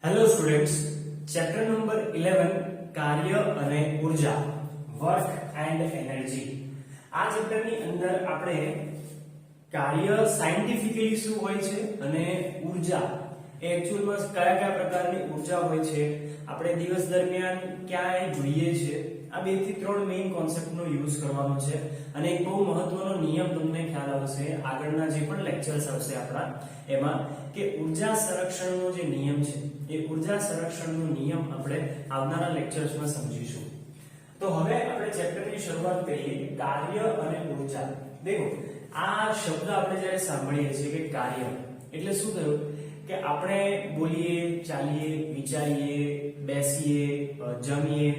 Hello students, chapter number 11 કાર્ય અને ઉર્જા, વર્ક એન્ડ એનર્જી. આ ચેપ્ટરની અંદર આપણે કાર્ય સાયન્ટિફિકલી શું હોય છે અને ઉર્જા એકચ્યુઅલમાં કયા કયા પ્રકારની ઉર્જા હોય છે, આપણે દિવસ દરમિયાન ક્યાંય જોઈએ છે, આ બે થી ત્રણ મેઇન કોન્સેપ્ટનો યુઝ કરવાનો છે. અને એક બહુ મહત્વનો નિયમ તમને ખ્યાલ આવશે આગળના જે પણ લેક્ચર્સ આવશે આપણા એમાં, કે ઉર્જા સંરક્ષણનો જે નિયમ છે એ ઉર્જા સંરક્ષણનો નિયમ આપણે આવનારા લેક્ચર્સમાં સમજીશું. તો હવે આપણે ચેપ્ટરની શરૂઆત કરીએ. કાર્ય અને ઉર્જા. દેખો, આ શબ્દ આપણે જ્યારે સાંભળીએ છીએ કે કાર્ય એટલે શું થયું કે આપણે બોલીએ, ચાલીએ, વિચારીએ, બેસીએ, જમીએ,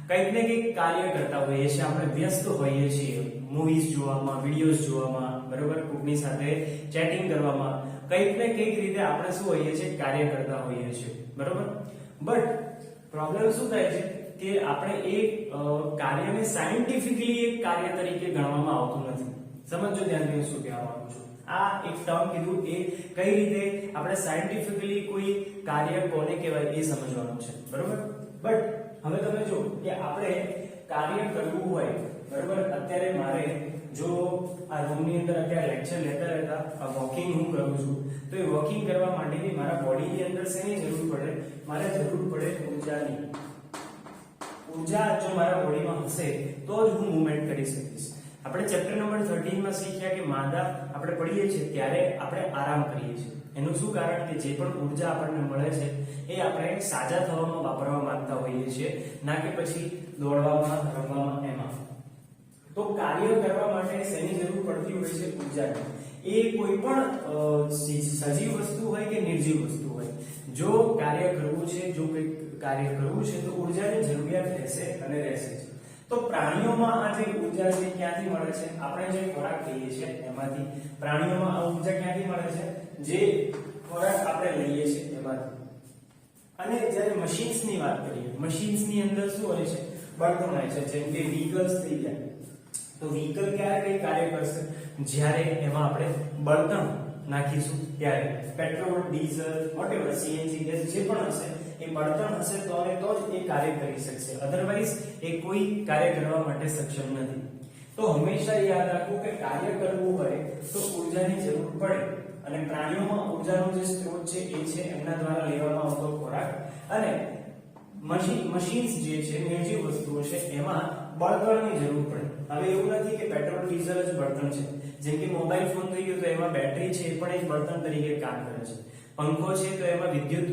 કંઈક ને કંઈક કાર્ય કરતા હોઈએ છીએ, આપણે વ્યસ્ત હોઈએ છીએ મૂવીઝ જોવામાં, વિડીયોઝ જોવામાં, બરોબર, કોકની સાથે ચેટિંગ કરવામાં, કંઈક ને કંઈક રીતે આપણે શું હોઈએ છીએ, કાર્ય કરતા હોઈએ છીએ, બરોબર. બટ પ્રોબ્લેમ શું થાય છે કે આપણે એ કાર્યને સાયન્ટિફિકલી એક કાર્ય તરીકે ગણવામાં આવતું નથી. સમજો ધ્યાનથી હું શું કહેવા માંગુ છું. આ એક ટર્મ કીધું એ કઈ રીતે આપણે સાયન્ટિફિકલી કોઈ કાર્ય કોને કહેવાય એ સમજવાનું છે, બરોબર. બટ હવે તમે જો કે આપણે કાર્ય કરવું હોય, બરોબર, અત્યારે મારે જો આ રૂમની અંદર અત્યારે લેક્ચર લેતા વોકિંગ હું કરું છું, તો એ વોકિંગ કરવા માટેની મારા બોડીની અંદર શેની જરૂર પડે? મારે જરૂર પડે ઉર્જાની. ઉર્જા જો મારા બોડીમાં હશે તો જ હું મૂવમેન્ટ કરી શકીશ. આપણે ચેપ્ટર નંબર 13 માં શીખ્યા કે માદા આપણે પડીએ છીએ ત્યારે આપણે આરામ કરીએ છીએ. એનું શું કારણ? કે જે પણ ઉર્જા આપણને મળે છે એ આપણે સાજા થવામાં વાપરવા માંગતા હોઈએ છીએ, ના કે પછી દોડવામાં, રમવામાં, એમાં. તો કાર્ય કરવા માટે શેની જરૂર પડતી હોય છે? ઉર્જાની. એ કોઈ પણ સજીવ વસ્તુ હોય કે નિર્જીવ વસ્તુ હોય, જો કાર્ય કરવું છે, જો કોઈ કાર્ય કરવું છે તો ઉર્જાની જરૂરિયાત રહેશે અને રહેશે જ. તો પ્રાણીઓમાં આ જે ઉર્જા છે ક્યાંથી મળે છે? આપણે જે ખોરાક લઈએ છીએ એમાંથી. પ્રાણીઓમાં આ ઉર્જા ક્યાંથી મળે છે? જે ખોરાક આપણે લઈએ છીએ એમાંથી. અને જ્યારે મશીન્સ ની વાત કરીએ, મશીન્સ ની અંદર શું હોય છે? બળતણ હોય છે. જેમ કે વ્હીકલ્સ થઈ ગયા, તો વ્હીકલ ક્યારે કઈ કાર્ય કરશે? જ્યારે એમાં આપણે બળતણ નાખીશું ત્યારે. Petrol, diesel, whatever, CNG gas જે પણ હશે એ બળતણ હશે તો જ એ કાર્ય કરી શકશે, અધરવાઇઝ એ કોઈ કાર્ય કરવા માટે સક્ષમ નથી. તો હંમેશા યાદ રાખવું કે કાર્ય કરવું હોય તો ઉર્જાની જરૂર પડે. અને પ્રાણીઓમાં ઉર્જાનો જે સ્ત્રોત છે એ છે એમના દ્વારા લેવામાં આવતો ખોરાક. અને મશીન્સ જે છે, નિર્જીવ વસ્તુઓ છે, એમાં બળતણની જરૂર પડે. હવે એવું નથી કે પેટ્રોલ, ડીઝલ જ બળતણ છે. જેમ કે મોબાઈલ ફોન થઈ ગયો તો એમાં બેટરી છે એ પણ એક બળતણ તરીકે કામ કરે છે. પંખો છે તો એમાં વિદ્યુત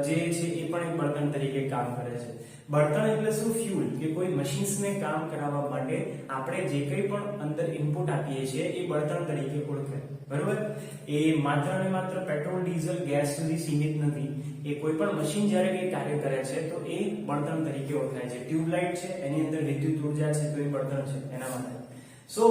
જે છે એ પણ એક બળતણ તરીકે કામ કરે છે. બળતણ એટલે શું? ફ્યુલ. કે કોઈ મશીન્સને કામ કરાવવા માટે આપણે જે કંઈ પણ અંદર ઇનપુટ આપીએ છીએ એ બળતણ તરીકે ઓળખાય, બરોબર. એ માત્ર ને માત્ર પેટ્રોલ, ડીઝલ, ગેસ સુધી સીમિત નથી. એ કોઈ પણ મશીન જ્યારે કંઈ કાર્ય કરે છે તો એ બળતણ તરીકે ઓળખાય છે. ટ્યુબલાઇટ છે એની અંદર વિદ્યુત ઉર્જા છે તો એ બળતણ છે એના માટે. સો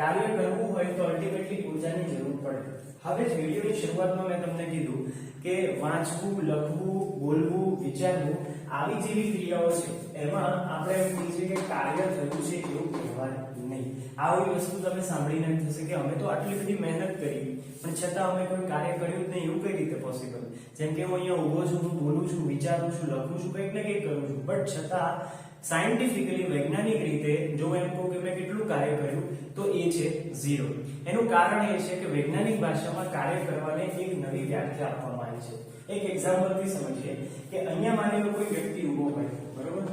કાર્ય કરવું હોય તો અલ્ટિમેટલી ઉર્જાની જરૂર પડે. હવે જ વિડિયોની શરૂઆતમાં મેં તમને કીધું કે વાંચવું, લખવું, બોલવું, વિચારવું આવી જેવી ક્રિયાઓ છે એમાં આપણે એમ કહીએ કે કાર્ય થયું છે એવું કહેવાય નહીં. આવી વસ્તુ તમે સાંભળીને એમ થશે કે અમે તો આટલી બધી મહેનત કરી પણ છતાં અમે કોઈ કાર્ય કર્યું જ નહીં, એવું કઈ રીતે પોસિબલ? જેમ કે હું અહીંયા ઊભો છું, હું બોલું છું, વિચારું છું, લખું છું, કંઈક ને કંઈક કરું છું, બટ છતાં સાયન્ટિફિકલી, વૈજ્ઞાનિક રીતે જો એમ કહું કે મેં કેટલું કાર્ય કર્યું તો એ છે 0. એનું કારણ એ છે કે વૈજ્ઞાનિક ભાષામાં કાર્ય કરવાને એક નવી વ્યાખ્યા આપવામાં આવી છે. એક એક્ઝામ્પલથી સમજીએ કે અહીંયા માની લો કોઈ વ્યક્તિ ઊભો હોય, બરોબર,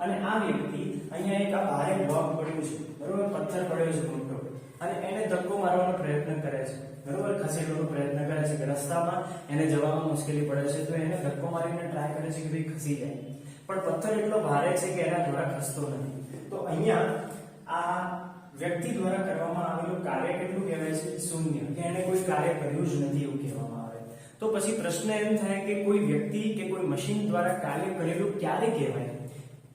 અને આ વ્યક્તિ અહીંયા એક આ ભારે બ્લોક પડ્યું છે, બરોબર, પથ્થર પડ્યો છે મોટો, અને એને ધક્કો મારવાનો પ્રયત્ન કરે છે, બરોબર, ખસેડવાનો પ્રયત્ન કરે છે કે રસ્તામાં એને જવામાં મુશ્કેલી પડે છે તો એને ધક્કો મારીને ટ્રાય કરે છે કે ભાઈ ખસી જાય, પણ પથ્થર એટલો ભારે છે કે એના દ્વારા ખસતો નથી. તો અહીંયા આ વ્યક્તિ દ્વારા કરવામાં આવેલું કાર્ય કેટલું કહેવાય છે? શૂન્ય. કે એને કોઈ કાર્ય કર્યું જ નથી એવું કહેવામાં આવે. તો પછી પ્રશ્ન એમ થાય કે કોઈ વ્યક્તિ કે કોઈ મશીન દ્વારા કાર્ય કરેલું ક્યારે કહેવાય?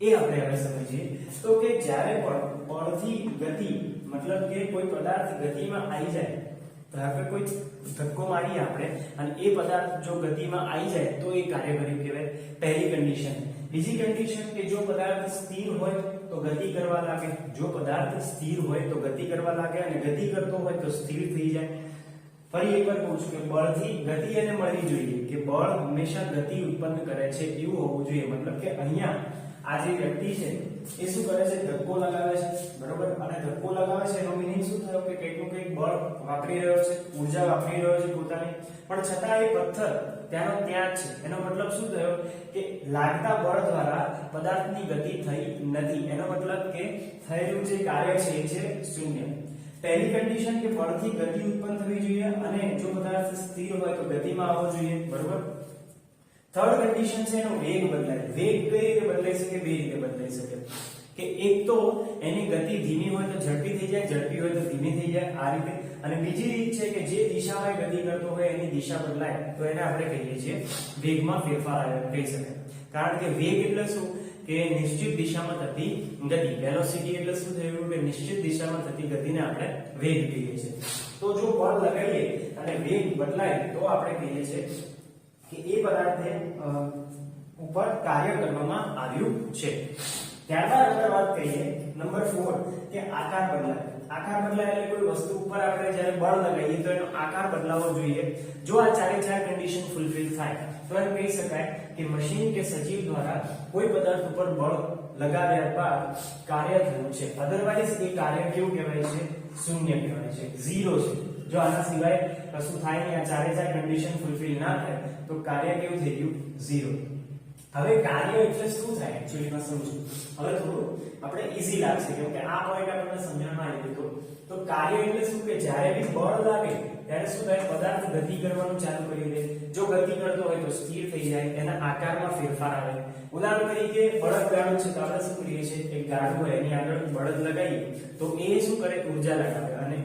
એ આપણે હવે સમજીએ. તો કે જ્યારે પણ બળથી ગતિ, મતલબ કે કોઈ પદાર્થ ગતિમાં આવી જાય, ધારો કે કોઈ ધક્કો મારીએ આપણે અને એ પદાર્થ જો ગતિમાં આવી જાય તો એ કાર્ય કર્યું કહેવાય, પહેલી કન્ડિશન. બીજી કન્ડિશન કે જો પદાર્થ સ્થિર હોય તો ગતિ કરવા લાગે, જો પદાર્થ સ્થિર હોય તો ગતિ કરવા લાગે, અને ગતિ કરતો હોય તો સ્થિર થઈ જાય. ફરી એકવાર કહું છું કે બળથી ગતિ એને મળવી જોઈએ, કે બળ હંમેશા ગતિ ઉત્પન્ન કરે છે એવું હોવું જોઈએ. મતલબ કે અહીંયા આ જે વ્યક્તિ છે એ શું કરે છે, ધક્કો લગાવે છે, બરોબર. અને ધક્કો લગાવે છે એનો મીનિંગ શું થયો કે કંઈક નું કંઈક બળ વાપરી રહ્યો છે, ઊર્જા વાપરી રહ્યો છે પોતાની, પણ છતાં એ પથ્થર ત્યાંનો ત્યાં જ છે. એનો મતલબ શું થયો કે લાગતા બળ દ્વારા પદાર્થની ગતિ થઈ નથી. એનો મતલબ કે થયેલું જે કાર્ય છે એ છે શૂન્ય. પહેલી કન્ડિશન કે બળથી ગતિ ઉત્પન્ન થવી જોઈએ અને જો પદાર્થ સ્થિર હોય તો ગતિમાં આવવો જોઈએ, બરોબર. થર્ડ કન્ડિશન છે એનો વેગ બદલાય. વેગ કઈ રીતે બદલાઈ શકે, બે રીતે બદલાઈ શકે. કે એક તો એની ગતિ ધીમી હોય તો ઝડપી થઈ જાય, ઝડપી હોય તો ધીમી થઈ જાય, આ રીતે. અને બીજી રીત છે કે જે દિશામાં ગતિ કરતો હોય એની દિશા બદલાય તો એને આપણે કહીએ છીએ વેગમાં ફેરફાર આવે કહી શકાય. કારણ કે વેગ એટલે શું કે નિશ્ચિત દિશામાં થતી ગતિ. વેલોસિટી એટલે શું થયું કે નિશ્ચિત દિશામાં થતી ગતિને આપણે વેગ કહીએ છીએ. તો જો બળ લગાડીએ અને વેગ બદલાય તો આપણે કહીએ છીએ કે એ પદાર્થે ઉપર કાર્ય કરવામાં આવ્યું છે. ત્યારબાદ આપણે વાત કરીએ નંબર 4 કે આકાર બદલાય. આકાર બદલાય એટલે કોઈ વસ્તુ ઉપર આપણે જ્યારે બળ લગાવીએ તો એનો આકાર બદલાવો જોઈએ. જો આ ચારે ચાર કન્ડિશન ફૂલફિલ થાય તો એમ કહી શકાય કે મશીન કે સજીવ દ્વારા કોઈ પદાર્થ ઉપર બળ લગાવ્યા બાદ કાર્ય થયું છે. અધરવાઇઝ એ કાર્ય કેવું કહેવાય છે, શૂન્ય કહેવાય છે, ઝીરો છે. જો આના સિવાય કશું થાય નહીં, આ ચારે ચાર કન્ડિશન ફૂલફિલ ના થાય તો કાર્ય કેવું થઈ ગયું, ઝીરો. હવે કાર્ય એટલે શું થાય એક્ચ્યુઅલી માં સમજો. હવે થોડું આપણે ઈઝી લાગશે કેમ કે આ પોઈન્ટ આપણને સમજવામાં આવી ગયો. તો કાર્ય એટલે શું કે જ્યારે બી બળ લાગે ત્યારે શું થાય, પદાર્થ ગતિ કરવાનું ચાલુ કરી દે. જો ગતિ કરતો હોય તો સ્થિર થઈ જાય, એના આકારમાં ફેરફાર આવે. ઉદાહરણ તરીકે બળદ ગાડું છે તો આપણે શું કરીએ છીએ, એક ગાડું હોય એની આગળ બળદ લગાવીએ તો એ શું કરે, ઊર્જા લગાવે અને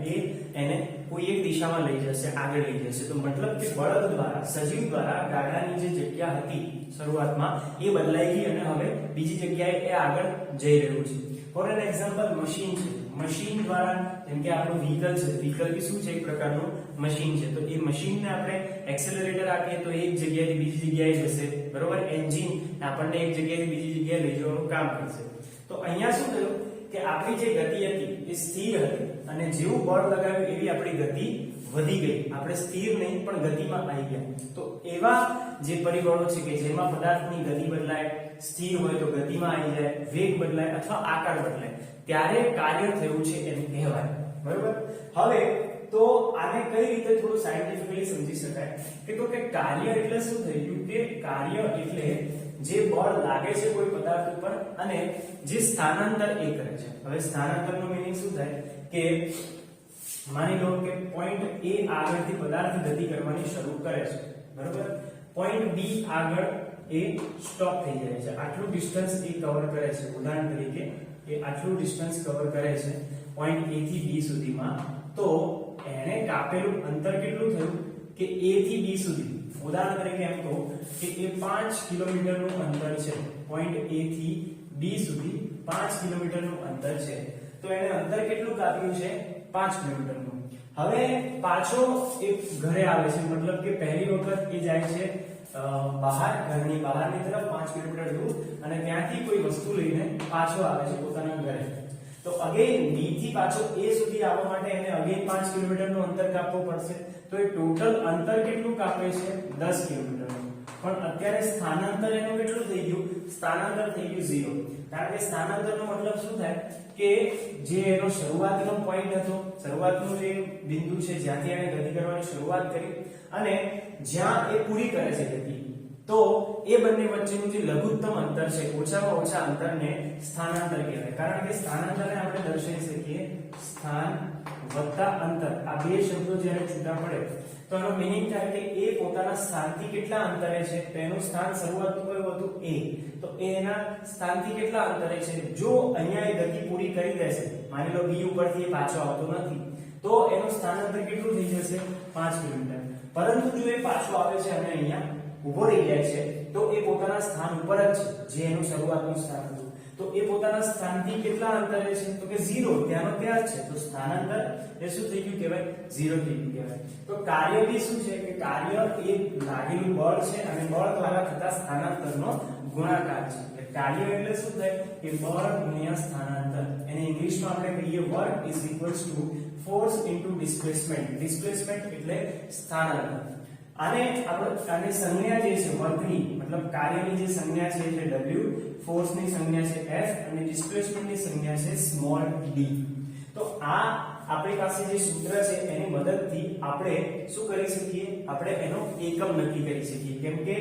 એને કોઈ એક દિશામાં લઈ જશે, આગળ લઈ જશે. તો મતલબ કે બળદ દ્વારા, સજીવ દ્વારા ગાડાની જે જગ્યા હતી શરૂઆતમાં એ બદલાઈ ગઈ અને હવે બીજી જગ્યાએ એ આગળ જઈ રહ્યું છે. ફોર એન એક્ઝામ્પલ મશીન છે. મશીન દ્વારા જેમ કે આપણું વ્હીકલ છે, વ્હીકલ બી શું છે, એક પ્રકારનું મશીન છે. તો એ મશીનને આપણે એક્સેલરેટર આપીએ તો એક જગ્યાએથી બીજી જગ્યાએ જશે, બરોબર. એન્જિન આપણને એક જગ્યાએથી બીજી જગ્યાએ લઈ જવાનું કામ કરશે. તો અહીંયા શું થયું કે આપણી જે ગતિ હતી એ સ્થિર હતી અને જેવું બળ લગાવ્યું એવી આપણી ગતિ વધી ગઈ. આપણે સ્થિર નહીં પણ ગતિમાં આવી ગયા. તો એવા જે પરિબળો છે કે જેમાં પદાર્થની ગતિ બદલાય, સ્થિર હોય તો ગતિમાં આવી જાય, વેગ બદલાય અથવા આકાર બદલાય, ત્યારે કાર્ય થયું છે એમ કહેવાય, બરોબર. હવે તો આને કઈ રીતે થોડું સાયન્ટિફિકલી સમજી શકાય કે કાર્ય એટલે શું થઈ ગયું કે કાર્ય એટલે જે બળ લાગે છે કોઈ પદાર્થ ઉપર અને જે સ્થાનાંતર એ કરે છે. હવે સ્થાનાંતરનો મીનિંગ શું થાય કે માની લો કે પોઈન્ટ A આગળથી પદાર્થ ગતિ કરવાની શરૂ કરે છે, બરોબર. પોઈન્ટ B આગળ એ સ્ટોપ થઈ જાય છે. આટલું ડિસ્ટન્સ એ કવર કરે છે. ઉદાહરણ તરીકે એ આટલું ડિસ્ટન્સ કવર કરે છે પોઈન્ટ A થી B સુધીમાં. તો એને કાપેલું અંતર કેટલું થયું કે A થી B સુધી. ઉદાહરણ તરીકે એમ કહું કે એ 5 કિલોમીટરનું અંતર છે. પોઈન્ટ A થી B સુધી 5 કિલોમીટરનું અંતર છે. તો એને અંતર કેટલું કાપ્યું છે, 5 કિલોમીટરનું. હવે પાછો એ ઘરે આવે છે, મતલબ કે પહેલી વખત એ જાય છે બહાર, ઘરની બહારની તરફ 5 કિલોમીટર દૂર અને ત્યાંથી કોઈ વસ્તુ લઈને પાછો આવે છે પોતાના ઘરે. તો અગેન B થી પાછો A સુધી આવવા માટે એને અગેન 5 કિલોમીટરનું અંતર કાપવું પડશે. તો એ ટોટલ અંતર કેટલું કાપે છે, 10 કિલોમીટરનું. પણ અત્યારે સ્થાનાંતર એનું કેટલું થઈ ગયું, સ્થાનાંતર થઈ ગયું 0. કારણ કે સ્થાનાંતરનો મતલબ શું થાય કે જે એનો શરૂઆતનો પોઈન્ટ હતો, શરૂઆતનું જે બિંદુ છે જ્યાંથી એને ગતિ કરવાની શરૂઆત કરી અને જ્યાં એ પૂરી કરે છે ગતિ, તો એ બંને વચ્ચેનું જે લઘુત્તમ અંતર છે, ઓછામાં ઓછા અંતરને સ્થાનાંતર કહેવાય. કારણ કે સ્થાનાંતરને આપણે દર્શાવી શકીએ સ્થાન વત્તા અંતર. આ બે શબ્દો જ્યારે છૂટા પડે તો એનો મીનિંગ થાય કે એ પોતાના સ્થાનથી કેટલા અંતરે છે. તો એનું સ્થાન શરૂઆતનું કયું હતું, A. તો એ એના સ્થાનથી કેટલા અંતરે છે. જો અહીંયા એ ગતિ પૂરી કરી દેશે, માની લો B ઉપરથી એ પાછો આવતો નથી, તો એનું સ્થાનાંતર કેટલું થઈ જશે, 5 કિલોમીટર. પરંતુ જો એ પાછો આવે છે અને અહીંયા ઉભો રહી જાય છે તો એ પોતાના સ્થાન ઉપર જ છે જે એનું શરૂઆતનું સ્થાન હતું. તો એ પોતાના સ્થાનથી કેટલા અંતરે છે, તો કે 0, ત્યાંનો ત્યાં જ છે. તો સ્થાનાંતર એ શું થઈ ગયું કહેવાય, 0 થઈ ગયું કહેવાય. તો કાર્ય બી શું છે કે કાર્ય એ લાગેલું બળ છે અને બળ દ્વારા થતા સ્થાનાંતરનો ગુણાકાર છે. એટલે કાર્ય એટલે શું થાય કે બળ ગુણ્યા સ્થાનાંતર. એને ઇંગ્લિશમાં આપણે કહીએ work is equals to force into displacement. Displacement એટલે સ્થાનાંતર. આને સંજ્ઞા જે છે વર્કની મતલબ કાર્યની જે સંજ્ઞા છે એટલે w, ફોર્સની સંજ્ઞા છે f અને ડિસ્પ્લેસમેન્ટની સંજ્ઞા છે સ્મોલ d. તો આ આપણી પાસે જે સૂત્ર છે એની મદદથી આપણે શું કરી શકીએ, આપણે એનો એકમ નક્કી કરી શકીએ. કેમ કે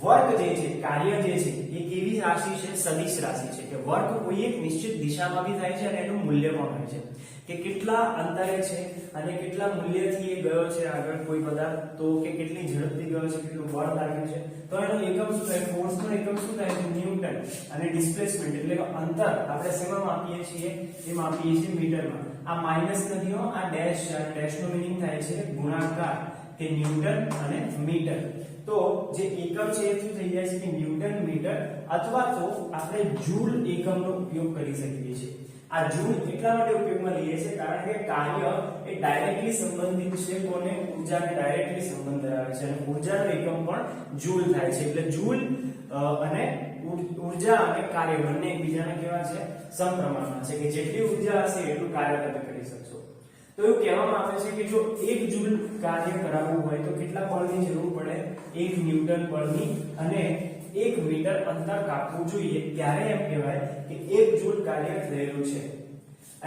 વર્ક જે છે, કાર્ય જે છે એ કેવી રાશિ છે, સદિશ રાશિ છે કે વર્ક કોઈ એક નિશ્ચિત દિશામાં બી થાય છે અને એનું મૂલ્ય પણ હોય છે કે કેટલા અંતરે છે અને કેટલા મૂલ્યથી એ ગયો છે આગળ કોઈ પદાર્થ, તો કે કેટલી ઝડપથી ગયો છે, કેટલું બળ લાગ્યું છે, તો એનો એકમ શું થાય, ફોર્સનો એકમ શું થાય છે ન્યૂટન. અને ડિસ્પ્લેસમેન્ટ એટલે કે અંતર આપણે શેમાં માપીએ છીએ, એ માપીએ છીએ મીટરમાં. આ માઈનસ નથી હો, આ ડેશ છે, ડેશનો મીનિંગ થાય છે ગુણાકાર કે ન્યૂટન અને મીટર. તો જે એકમ છે એ શું થઈ જાય છે કે ન્યૂટન મીટર અથવા તો આપણે જૂલ એકમનો ઉપયોગ કરી શકીએ છીએ. આ જૂલ એટલા માટે ઉપયોગમાં લઈએ છીએ કારણ કે કાર્ય એ ડાયરેક્ટલી સંબંધિત છે કોને, ઊર્જાને ડાયરેક્ટલી સંબંધ ધરાવે છે અને ઊર્જાનો એકમ પણ જૂલ થાય છે. એટલે જૂલ અને ઊર્જા અને કાર્ય બંને એકબીજાને કેવા છે, સમપ્રમાણમાં છે કે જેટલી ઊર્જા હશે એટલું કાર્ય તમે કરી શકશો. તો એવું કહેવામાં આવે છે કે જો 1 જૂલ કાર્ય કરાવવું હોય તો કેટલા બળની જરૂર પડે, 1 ન્યૂટન બળની અને 1 મીટર અંતર કાપવું જોઈએ, ત્યારે એમ કહેવાય કે 1 જૂલ કાર્ય થયેલું છે.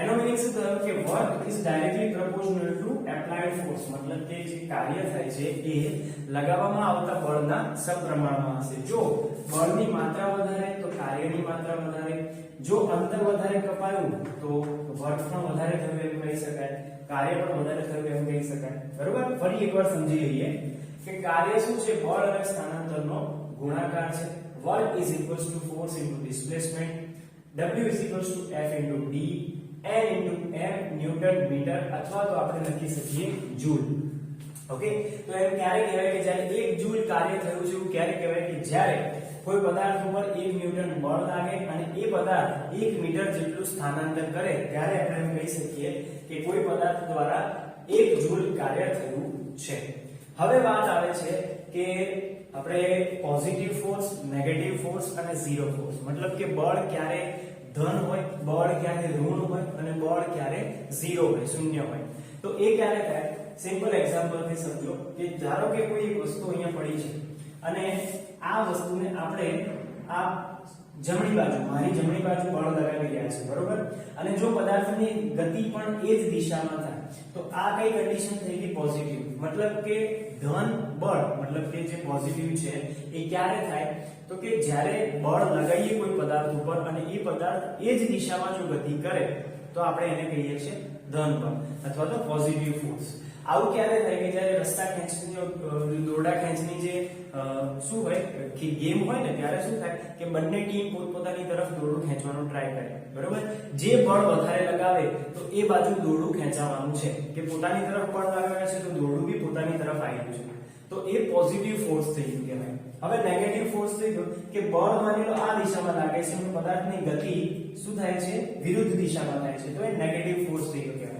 એનો મીનિંગ શું થયો કે work is directly proportional two applied force. મતલબ કે જે કાર્ય થાય છે એ લગાવવામાં આવતા બળના સમપ્રમાણમાં હશે. જો બળની માત્રા વધારે તો કાર્યની માત્રા વધારે, જો અંતર વધારે કપાયું તો વર્ક પણ વધારે થયું એમ કહી શકાય, કાર્ય પણ વધારે થયું એમ કહી શકાય. બરોબર, ફરી એકવાર સમજી લઈએ કે કાર્ય શું છે, બળ અને સ્થાનાંતરનો ગુણાકાર છે. Work is equals to force into displacement, w is equals to f into d, n into m newton metre અથવા તો આપણે લખી શકીએ જૂલ. ઓકે, તો એમ ક્યારે કહેવાય કે જ્યારે 1 જૂલ કાર્ય થયું છે, એવું ક્યારે કહેવાય કે જ્યારે કોઈ પદાર્થ ઉપર 1 ન્યૂટન બળ લાગે અને એ પદાર્થ 1 મીટર જેટલું સ્થાનાંતર કરે, ત્યારે આપણે એમ કહી શકીએ કે કોઈ પદાર્થ દ્વારા 1 જૂલ કાર્ય થયું છે. હવે વાત આવે છે કે આપણે પોઝિટિવ ફોર્સ, નેગેટિવ ફોર્સ અને ઝીરો ફોર્સ. મતલબ કે બળ ક્યારે ધન હોય, બળ ક્યારે ઋણ હોય અને બળ ક્યારે ઝીરો હોય, શૂન્ય હોય. તો એ ક્યારે થાય, સિમ્પલ એક્ઝામ્પલ થી સમજો કે ધારો કે કોઈ એક વસ્તુ અહીંયા પડી છે અને આ વસ્તુને આપણે આ જમણી બાજુ, મારી જમણી બાજુ બળ લગાવી રહ્યા છે, બરોબર, અને જો પદાર્થની ગતિ પણ એ જ દિશામાં થાય તો આ કઈ કન્ડિશન થઈ ગઈ, પોઝિટિવ. મતલબ કે ધન બળ, મતલબ કે જે પોઝિટિવ છે એ ક્યારે થાય તો કે જ્યારે બળ લગાવીએ કોઈ પદાર્થ ઉપર અને એ પદાર્થ એ જ દિશામાં જો ગતિ કરે તો આપણે એને કહીએ છીએ ધન બળ અથવા તો પોઝિટિવ ફોર્સ. આવું ક્યારે થાય કે જ્યારે રસ્તા ખેંચની, દોરડા ખેંચની જે શું હોય કે ગેમ હોય ને, ત્યારે શું થાય કે બંને ટીમ પોતપોતાની તરફ દોરડું ખેંચવાનો ટ્રાય કરે, બરોબર. જે બળ વધારે લગાવે તો એ બાજુ દોરડું ખેંચાવાનું છે, કે પોતાની તરફ બળ લગાવે છે તો દોરડું બી પોતાની તરફ આવી છે, તો એ પોઝિટિવ ફોર્સ થઈ ગયું કહેવાય. હવે નેગેટિવ ફોર્સ થઈ ગયો કે બળ માની લો આ દિશામાં લાગે છે અને પદાર્થની ગતિ શું થાય છે, વિરુદ્ધ દિશામાં થાય છે, તો એ નેગેટિવ ફોર્સ થઈ ગયો કહેવાય.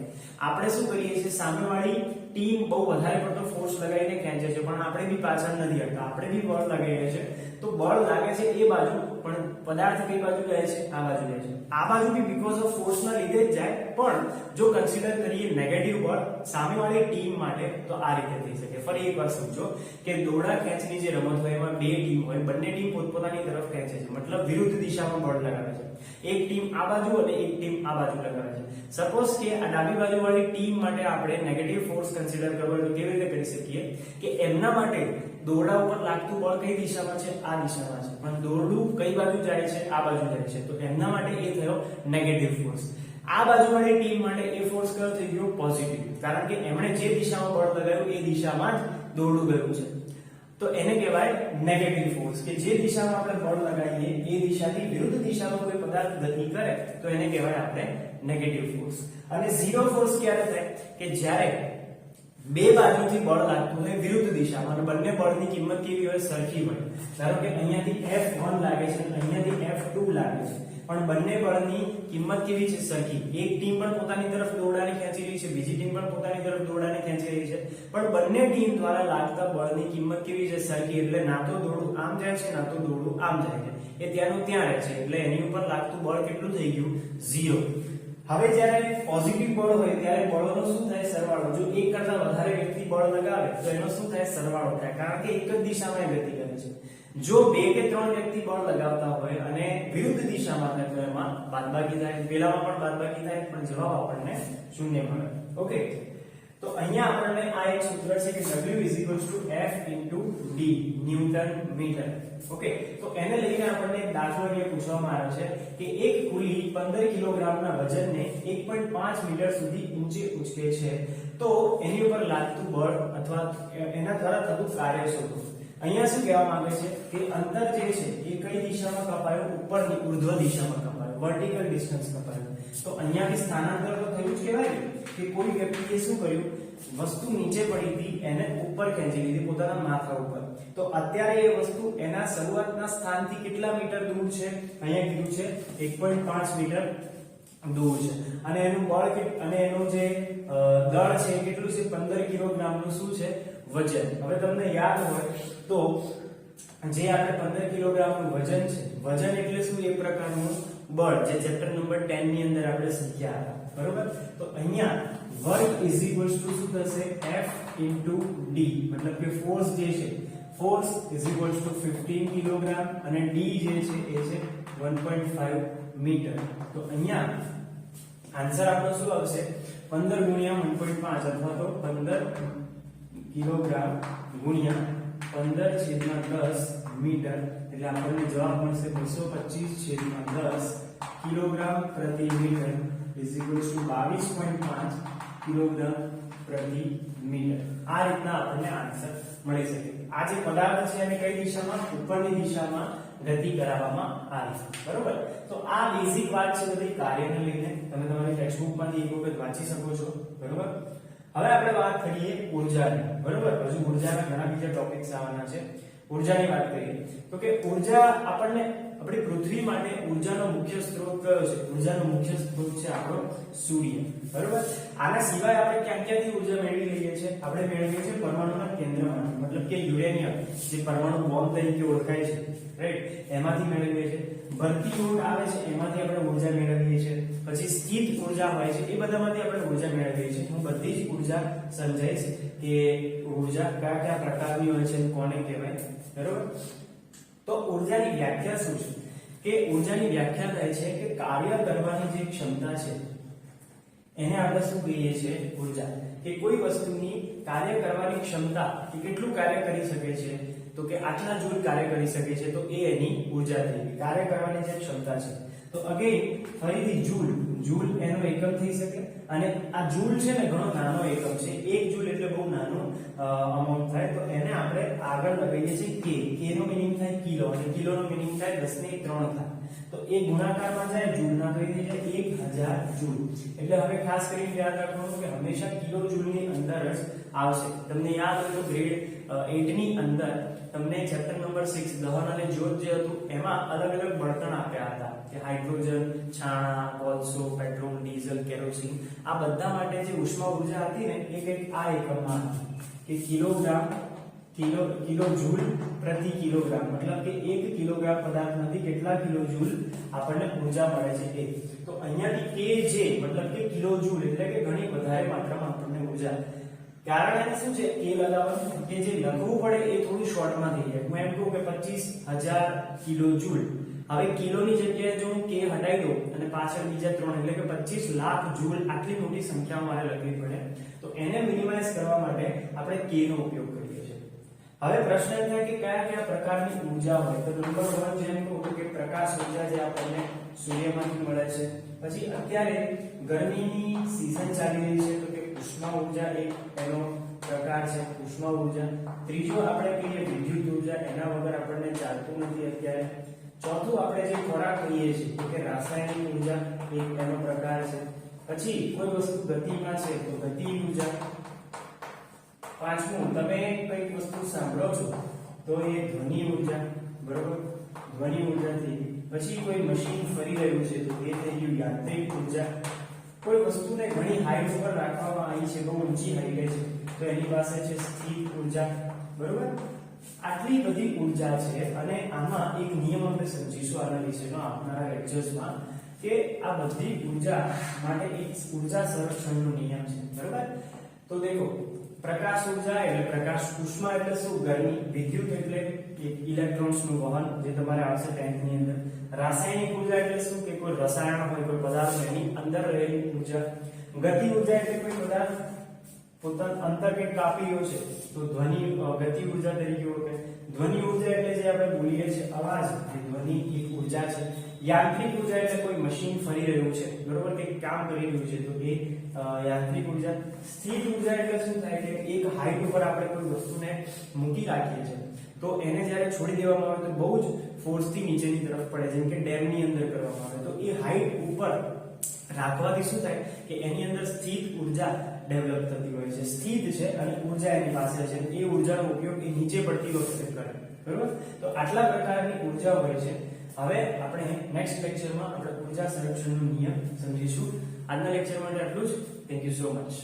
આપણે શું કરીએ છીએ, સામેવાળી ટીમ બહુ વધારે પડતો ફોર્સ લગાવીને ખેંચે છે પણ આપણે બી પાછળ નથી હટતા, આપણે બી બળ લગાવીએ છીએ, તો બળ લાગે છે એ બાજુ પણ પદાર્થ કઈ બાજુ જાય છે, આ બાજુ જાય છે. આ બાજુ બી બીકોઝ ઓફ ફોર્સના લીધે જ જાય, પણ જો કન્સિડર કરીએ નેગેટિવ બળ સામેવાળી ટીમ માટે તો આ રીતે થઈ શકે. ફરી એકવાર સમજો કે દોરડા ખેંચની જે રમત હોય એમાં બે ટીમ હોય, બંને ટીમ પોતપોતાની તરફ ખેંચે છે, મતલબ વિરુદ્ધ દિશામાં બળ લગાવે છે. એક ટીમ આ બાજુ અને એક ટીમ આ બાજુ લગાવે છે. સપોઝ કે આ ડાબી બાજુવાળી ટીમ માટે આપણે નેગેટિવ ફોર્સ કન્સિડર કરવો હોય તો કેવી રીતે કરી શકીએ કે એમના માટે દોરડા ઉપર લાગતું બળ કઈ દિશામાં છે, આ દિશામાં છે, પણ દોરડું કઈ બાજુ જાય છે, આ બાજુ જાય છે, તો એમના માટે એ થયો નેગેટિવ ફોર્સ. આ બાજુવાળી ટીમ માટે એ ફોર્સ કયો થઈ ગયો, પોઝિટિવ, કારણ કે એમણે જે દિશામાં બળ લગાવ્યું એ દિશામાં જ દોરડું ગયું છે, તો એને કહેવાય નેગેટિવ ફોર્સ. કે જે દિશામાં આપણે બળ લગાવીએ એ દિશાથી વિરુદ્ધ દિશામાં કોઈ પદાર્થ ગતિ કરે તો એને કહેવાય આપણે નેગેટિવ ફોર્સ. અને ઝીરો ફોર્સ ક્યારે થાય કે જ્યારે બે બાજુથી બળ લાગતું હોય વિરુદ્ધ દિશામાં અને બંને બળની કિંમત કેવી હોય, સરખી હોય. ધારો કે અહીંયાથી F1 લાગે છે અને અહીંયાથી F2 લાગે છે, પણ બંને બળની કિંમત કેવી છે, સરખી. એક ટીમ પણ પોતાની તરફ દોરડાને ખેંચી રહી છે, બીજી ટીમ પણ પોતાની તરફ દોરડાને ખેંચી રહી છે, પણ બંને ટીમ દ્વારા લાગતા બળની કિંમત કેવી છે, સરખી. એટલે ના તો દોરડું આમ જાય છે, ના તો દોરડું આમ જાય છે, એ ત્યાંનું ત્યાં રહે છે, એટલે એની ઉપર લાગતું બળ કેટલું થઈ ગયું, 0. હવે જ્યારે પોઝિટિવ બળ હોય ત્યારે બળોનો શું થાય સરવાળો. જો એક કરતા વધારે વ્યક્તિ બળ લગાવે તો એનો શું થાય સરવાળો થાય, કારણ કે એક જ દિશામાં ગતિ કરે છે. જો 2 કે 3 વ્યક્તિ બળ લગાવતા હોય અને વિરુદ્ધ દિશામાં થાય તો એમાં બાદબાકી થાય. પેલામાં પણ બાદબાકી થાય પણ જવાબ આપણને શૂન્ય મળે. ઓકે, તો અહીંયા આપણને આ એક સૂત્ર છે કે W F * D newton metre. Okay, તો એને લઈને આપણને એક દાખલો એ પૂછવામાં આવ્યો છે કે એક કુલી 15 કિલોગ્રામના વજનને 1.5 મીટર સુધી ઊંચે ઉચકે છે તો એની ઉપર લાગતું બળ અથવા એના દ્વારા થતું કાર્ય શોધો. અહીંયા શું કહેવા માંગે છે કે અંતર જે છે એ કઈ દિશામાં કપાયું, ઉપરની ઉર્ધ્વ દિશામાં કપાયું, વર્ટિકલ ડિસ્ટન્સ કપાયું. તો અહીંયાથી સ્થાનાંતર તો થયું જ કહેવાય કે કોઈ વ્યક્તિએ શું કર્યું, વસ્તુ નીચે પડી હતી એને ઉપર ખેંચી લીધી પોતાના માથા ઉપર. તો અત્યારે એ વસ્તુ એના શરૂઆતના સ્થાનથી કેટલા મીટર દૂર છે, અહીંયા કીધું છે 1.5 મીટર દૂર છે અને એનું બળ અને એનું જે દળ છે કેટલું છે 15 કિલોગ્રામનું શું છે વજન. હવે તમને યાદ હોય તો જે આપણે 15 કિલોગ્રામનું વજન છે, વજન એટલે શું, એક પ્રકારનું બળ જે ચેપ્ટર નંબર 10 ની અંદર આપણે શીખ્યા હતા, બરોબર. તો અહીંયા વર્ક શું થશે F * D, મતલબ કે ફોર્સ જે છે ફોર્સ = 15 કિલોગ્રામ અને D જે છે એ છે 1.5 મીટર. તો અહીંયા આન્સર આપણો શું આવશે 15 ગુણ્યા 1.5 અથવા તો 15 કિલોગ્રામ ગુણ્યા 15/10 મીટર, એટલે આપણને જવાબ મળશે 225/10 કિલોગ્રામ પ્રતિ મીટર = 22.5 કિલોગ્રામ પ્રતિ મીટર. આ રીતના આપણને આન્સર મળી શકે. આ જે પદાર્થ છે એને કઈ દિશામાં, ઉપરની દિશામાં ગતિ કરાવવામાં આવી, બરોબર. તો આ બેઝિક વાત છે બધી કાર્યને લઈને, તમે તમારી ટેક્સ્ટબુક માંથી એક વખત વાંચી શકો છો, બરોબર. હવે આપણે વાત કરીએ ઉર્જાની, બરોબર. હજુ ઉર્જાના ઘણા બીજા ટોપિક્સ આવવાના છે. ઉર્જાની વાત કરીએ તો કે ઉર્જા આપણને આપણી પૃથ્વી માટે ઉર્જાનો મુખ્ય સ્ત્રોત કયો છે? ઉર્જાનો મુખ્ય સ્ત્રોત છે આપણો સૂર્ય, બરોબર. આના સિવાય આપણે ક્યાંથી ઉર્જા મેળવી લઈએ છીએ? આપણે મેળવીએ છીએ પરમાણુના કેન્દ્રમાંથી, મતલબ કે યુરેનિયમ જે પરમાણુ બોમ્બ તરીકે ઓળખાય છે, રાઈટ, એમાંથી મેળવીએ છીએ. ભરતી ઊર્જ આવે છે એમાંથી આપણે ઉર્જા મેળવીએ છીએ. પછી સ્થિત ઉર્જા હોય છે એ બધામાંથી આપણે ઉર્જા મેળવીએ છીએ. હું બધી જ ઉર્જા સમજાઈશ કે ઉર્જા કયા પ્રકારની હોય છે, કોને કહેવાય, બરોબર. તો ઉર્જાની વ્યાખ્યા શું છે? કે ઉર્જાની વ્યાખ્યા થાય છે કે કાર્ય કરવાની જે ક્ષમતા છે એને આપણે શું કહીએ છીએ? ઉર્જા. કે કોઈ વસ્તુની કાર્ય કરવાની ક્ષમતા કે કેટલું કાર્ય કરી શકે છે, તો કે આટલા જૂલ કાર્ય કરી શકે છે, તો એ એની ઉર્જા થઈ ગઈ. કાર્ય કરવાની જે ક્ષમતા છે. તો અગેન ફરીથી જૂલ એનો એકમ થઈ શકે અને આ જૂલ છે ને ઘણો નાનો એકમ છે. 1 જૂલ એટલે બહુ નાનો અમાઉન્ટ થાય. તો એને આપણે આગળ લગાવીએ છીએ કે નો મીનિંગ થાય કિલો અને કિલો નો મીનિંગ થાય 10 ની 3 થાય. તો એ ગુણાકારમાં જાય જૂલના કરી દે 1000 જૂલ. એટલે હવે ખાસ કરીને યાદ રાખવાનું કે હંમેશા કિલો જૂલની અંદર જ આવશે. તમને યાદ હોય તો ગ્રેડ 8 ની અંદર તમને ચેપ્ટર નંબર 6 દહન અને જ્યોત જે હતું એમાં અલગ અલગ બળતણ આપ્યા હતા કે હાઇડ્રોજન, છાણા, કોલસો, પેટ્રોલ, ડીઝલ, કેરોસીન, આ બધા માટે જે ઉષ્મા ઉર્જા હતી ને એ કંઈક આ એકમમાં હતી કે કિલો જૂલ પ્રતિ કિલોગ્રામ, મતલબ કે 1 કિલોગ્રામ પદાર્થમાંથી કેટલા કિલો જૂલ આપણને ઉર્જા મળે છે એ. તો અહીંયાથી kJ મતલબ કે કિલો જૂલ એટલે કે ઘણી વધારે માત્રામાં આપણને ઉર્જા. કારણ એને શું છે કે લગાવવાનું કે જે લખવું પડે એ થોડું શોર્ટમાં થઈ જાય. હું એમ કહું કે 25000 કિલો જૂલ. હવે કિલોની જગ્યાએ જો હું k હટાવી દઉં અને પાછળ બીજા 3 એટલે કે 25 લાખ જૂલ આટલી મોટી સંખ્યા મારે લખવી પડે. તો એને મિનિમાઇઝ કરવા માટે આપણે k નો ઉપયોગ કરીએ છીએ. હવે પ્રશ્ન એ થાય કે કયા પ્રકારની ઊર્જા હોય? તો નંબર 1 જેમ કહું કે પ્રકાશ ઊર્જા જે આપણને સૂર્યમાંથી મળે છે. પછી અત્યારે ગરમીની સીઝન ચાલી રહી છે તો કે ઉષ્મા ઊર્જા એક એનો પ્રકાર છે, ઉષ્મા ઊર્જા. ત્રીજો આપણે કહીએ વિદ્યુત ઊર્જા, એના વગર આપણને ચાલતું નથી અત્યારે. ચોથું આપણે જે ખોરાક કહીએ છીએ તો કે રાસાયણિક ઊર્જા એક એનો પ્રકાર છે. પછી કોઈ વસ્તુ ગતિમાં છે તો ગતિ ઊર્જા. પાંચમું તમે કઈક વસ્તુ સાંભળો છો તો એ ધ્વનિ ઊર્જા, બરોબર, ધ્વનિ ઊર્જા થઈ ગઈ. પછી કોઈ મશીન ફરી રહ્યું છે તો એ થઈ ગયું યાંત્રિક ઊર્જા. કોઈ વસ્તુને ઘણી હાઈટ ઉપર રાખવામાં આવી છે, બહુ ઊંચી હાઈટે છે તો એની પાસે છે સ્થિર ઊર્જા, બરોબર. આટલી બધી ઊર્જા છે અને આમાં એક નિયમ આપણે સમજીશું આના વિશેનો આવનારા લેક્ચર્સમાં કે આ બધી ઉર્જા માટે એક ઉર્જા સંરક્ષણનો નિયમ છે, બરાબર? તો દેખો, પ્રકાશ ઉર્જા એટલે પ્રકાશ ઉષ્મા એટલે શું? ગરમી. વિદ્યુત એટલે ઇલેક્ટ્રોન્સ નું વહન, જે તમારે આવશે 10th ની અંદર. રાસાયણિક ઉર્જા એટલે શું? કે કોઈ રસાયણ હોય, કોઈ પદાર્થ એની અંદર રહેલી ઉર્જા. ગતિ ઉર્જા એટલે કોઈ પદાર્થ પોતાનું અંતર કે કાપી રહ્યો છે તો ધ્વનિ ગતિ ઉર્જા તરીકે ઓળખાય. ધ્વનિ ઉર્જા એટલે જે આપણે બોલીએ છીએ અવાજ, એ ધ્વનિ એક ઉર્જા છે. યાંત્રિક ઉર્જા એટલે કોઈ મશીન ફરી રહ્યું છે, બરોબર, કે કામ કરી રહ્યું છે, તો એ યાંત્રિક ઉર્જા. સ્થિર ઉર્જા એટલે શું થાય કે એક હાઈટ ઉપર આપણે કોઈ વસ્તુને મૂકી રાખીએ છીએ તો એને જ્યારે છોડી દેવામાં આવે તો બહુ જ ફોર્સથી નીચેની તરફ પડે, જેમ કે ડેમની અંદર કરવામાં આવે તો એ હાઈટ ઉપર રાખવાથી શું થાય કે એની અંદર સ્થિર ઉર્જા ડેવલપ થતી હોય છે. સ્થિત છે અને ઉર્જા એની પાસે છે, એ ઉર્જાનો ઉપયોગ એ નીચે પડતી વખતે કરે, બરોબર? તો આટલા પ્રકારની ઉર્જા હોય છે. હવે આપણે નેક્સ્ટ લેક્ચરમાં આપણે ઉર્જા સંરક્ષણનો નિયમ સમજીશું. આજના લેક્ચર માટે આટલું જ. Thank you so much.